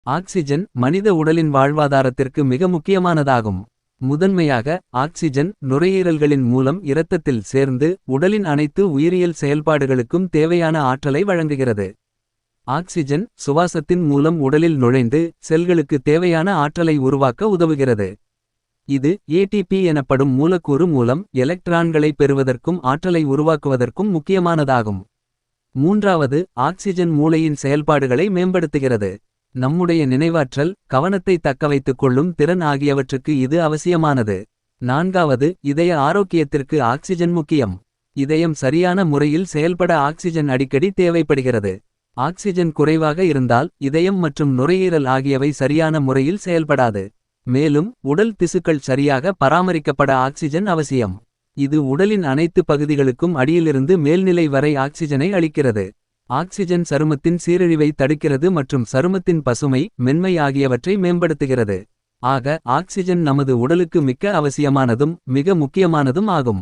Oxygen மனித உடலின் வாழ்வாதாரத்திற்கு மிக முக்கியமானதாகும். முதன்மையாக ஆக்சிஜன் நுரையீரல்களின் மூலம் இரத்தத்தில் சேர்ந்து உடலின் அனைத்து உயிரியல் செயல்பாடுகளுக்கும் தேவையான ஆற்றலை வழங்குகிறது. ஆக்சிஜன் சுவாசத்தின் மூலம் உடலில் நுழைந்து செல்களுக்கு தேவையான ஆற்றலை உருவாக்க உதவுகிறது. இது ஏடிபி எனப்படும் மூலக்கூறு மூலம் எலக்ட்ரான்களை பெறுவதற்கும் ஆற்றலை உருவாக்குவதற்கும் முக்கியமானதாகும். மூன்றாவது, ஆக்சிஜன் மூளையின் செயல்பாடுகளை மேம்படுத்துகிறது. நம்முடைய நினைவாற்றல், கவனத்தை தக்கவைத்துக் கொள்ளும் திறன் ஆகியவற்றுக்கு இது அவசியமானது. நான்காவது, இதய ஆரோக்கியத்திற்கு ஆக்சிஜன் முக்கியம். இதயம் சரியான முறையில் செயல்பட ஆக்சிஜன் அடிக்கடி தேவைப்படுகிறது. ஆக்சிஜன் குறைவாக இருந்தால் இதயம் மற்றும் நுரையீரல் ஆகியவை சரியான முறையில் செயல்படாது. மேலும் உடல் திசுக்கள் சரியாக பராமரிக்கப்பட ஆக்சிஜன் அவசியம். இது உடலின் அனைத்து பகுதிகளுக்கும் அடியிலிருந்து மேல்நிலை வரை ஆக்சிஜனை அளிக்கிறது. ஆக்சிஜன் சருமத்தின் சீரழிவை தடுக்கிறது மற்றும் சருமத்தின் பசுமை, மென்மை ஆகியவற்றை மேம்படுத்துகிறது. ஆக ஆக்சிஜன் நமது உடலுக்கு மிக்க அவசியமானதும் மிக முக்கியமானதும் ஆகும்.